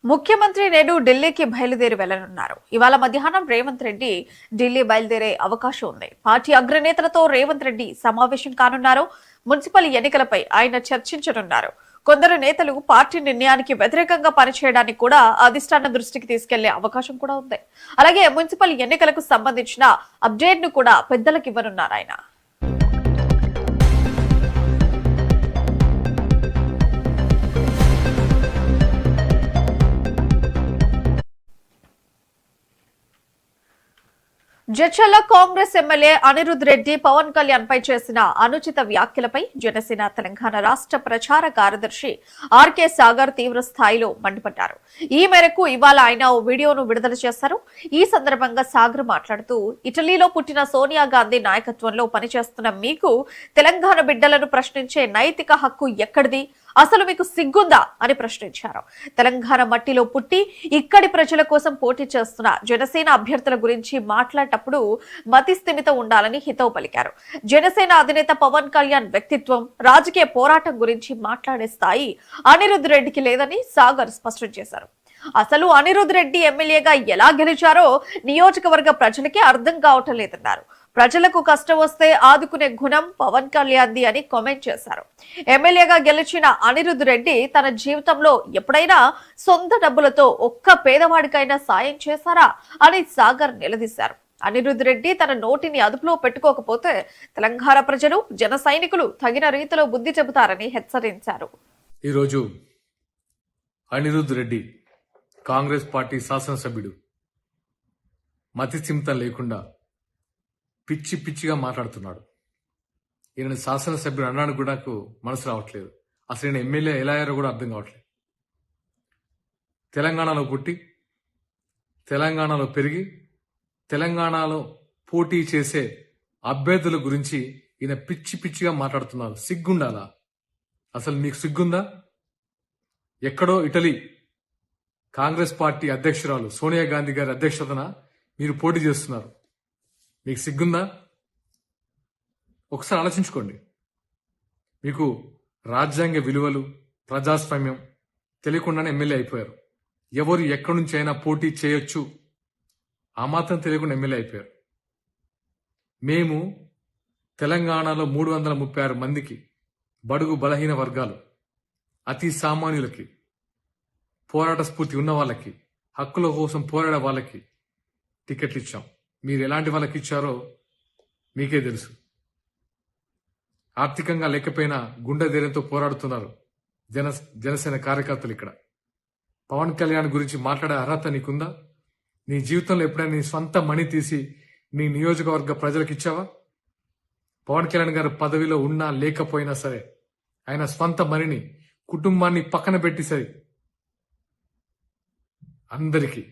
ముఖ్యమంత్రి నేడు ఢిల్లీకి బయలుదేరి వెళ్లనున్నారు. ఇవాళ మధ్యాహ్నం రేవంత్ రెడ్డి ఢిల్లీ బయలుదేరే అవకాశం ఉంది. పార్టీ అగ్రనేతలతో రేవంత్ రెడ్డి సమావేశం కానున్నారు. మున్సిపల్ ఎన్నికలపై ఆయన చర్చించనున్నారు. కొందరు నేతలు పార్టీ నిర్ణయానికి వ్యతిరేకంగా పనిచేయడానికి కూడా అధిష్టానం దృష్టికి తీసుకెళ్లే అవకాశం కూడా ఉంది. అలాగే మున్సిపల్ ఎన్నికలకు సంబంధించిన అప్డేట్ ను కూడా పెద్దలకు ఇవ్వనున్నారు ఆయన. జడ్చర్ల కాంగ్రెస్ ఎమ్మెల్యే అనిరుద్ రెడ్డి పవన్ కళ్యాణ్ పై చేసిన అనుచిత వ్యాఖ్యలపై జనసేన తెలంగాణ రాష్ట్ర ప్రచార కార్యదర్శి ఆర్కే సాగర్ తీవ్ర స్థాయిలో మండిపడ్డారు. ఈ మేరకు ఇవాళ ఆయన ఓ వీడియోను విడుదల చేశారు. ఈ సందర్భంగా సాగర్ మాట్లాడుతూ, ఇటలీలో పుట్టిన సోనియా గాంధీ నాయకత్వంలో పనిచేస్తున్న మీకు తెలంగాణ బిడ్డలను ప్రశ్నించే నైతిక హక్కు ఎక్కడిది? అసలు మీకు సిగ్గుందా అని ప్రశ్నించారు. తెలంగాణ మట్టిలో పుట్టి ఇక్కడి ప్రజల కోసం పోటీ చేస్తున్న జనసేన అభ్యర్థుల గురించి మాట్లాడేటప్పుడు మతి స్థిమితం ఉండాలని హితవు పలికారు. జనసేన అధినేత పవన్ కళ్యాణ్ వ్యక్తిత్వం, రాజకీయ పోరాటం గురించి మాట్లాడే స్థాయి అనిరుద్ రెడ్డికి లేదని సాగర్ స్పష్టం చేశారు. అసలు అనిరుద్ రెడ్డి ఎమ్మెల్యేగా ఎలా గెలిచారో నియోజకవర్గ ప్రజలకే అర్థం కావటం లేదన్నారు. ప్రజలకు కష్టం వస్తే ఆదుకునే గుణం పవన్ కళ్యాణ్ది అని కామెంట్ చేశారు. ఎమ్మెల్యేగా గెలిచిన అనిరుద్ రెడ్డి తన జీవితంలో ఎప్పుడైనా సొంత డబ్బులతో ఒక్క పేదవాడికైనా సాయం చేశారా అని సాగర్ నిలదీశారు. అనిరుద్ రెడ్డి తన నోటిని అదుపులో పెట్టుకోకపోతే తెలంగాణ ప్రజలు జన సైనికులు తగిన రీతిలో బుద్ధి చెబుతారని హెచ్చరించారు. ఈరోజు అనిరుద్ రెడ్డి కాంగ్రెస్ పార్టీ శాసనసభ్యుడు మతి స్థిమితం లేకుండా పిచ్చి పిచ్చిగా మాట్లాడుతున్నాడు. ఈయన శాసనసభ్యుడు అన్నాడు కూడా నాకు మనసు రావట్లేదు. అసలు ఈయన ఎమ్మెల్యే ఎలా అయ్యారో కూడా అర్థం కావట్లేదు. తెలంగాణలో పుట్టి తెలంగాణలో పెరిగి తెలంగాణలో పోటీ చేసే అభ్యర్థుల గురించి ఈయన పిచ్చి పిచ్చిగా మాట్లాడుతున్నారు. సిగ్గుండాలా? అసలు మీకు సిగ్గుందా? ఎక్కడో ఇటలీ కాంగ్రెస్ పార్టీ అధ్యక్షురాలు సోనియా గాంధీ గారి అధ్యక్షతన మీరు పోటీ చేస్తున్నారు. మీకు సిగ్గుందా? ఒకసారి ఆలోచించుకోండి. మీకు రాజ్యాంగ విలువలు, ప్రజాస్వామ్యం తెలియకుండానే ఎమ్మెల్యే అయిపోయారు. ఎవరు ఎక్కడి నుంచి అయినా పోటీ చేయొచ్చు ఆ మాత్రం తెలియకుండా ఎమ్మెల్యే అయిపోయారు. మేము తెలంగాణలో 336 మందికి, బడుగు బలహీన వర్గాలు, అతి సామాన్యులకి, పోరాట స్ఫూర్తి ఉన్న వాళ్ళకి, హక్కుల కోసం పోరాడే వాళ్ళకి టికెట్లు ఇచ్చాం. మీరు ఎలాంటి వాళ్ళకి ఇచ్చారో మీకే తెలుసు. ఆర్థికంగా లేకపోయినా గుండె ధైర్యంతో పోరాడుతున్నారు జనసేన కార్యకర్తలు. ఇక్కడ పవన్ కళ్యాణ్ గురించి మాట్లాడే అర్హత నీకుందా? నీ జీవితంలో ఎప్పుడైనా నీ సొంత మనీ తీసి నీ నియోజకవర్గ ప్రజలకు ఇచ్చావా? పవన్ కళ్యాణ్ గారు పదవిలో ఉన్నా లేకపోయినా సరే ఆయన స్వంత మనీని, కుటుంబాన్ని పక్కన పెట్టి సరి అందరికీ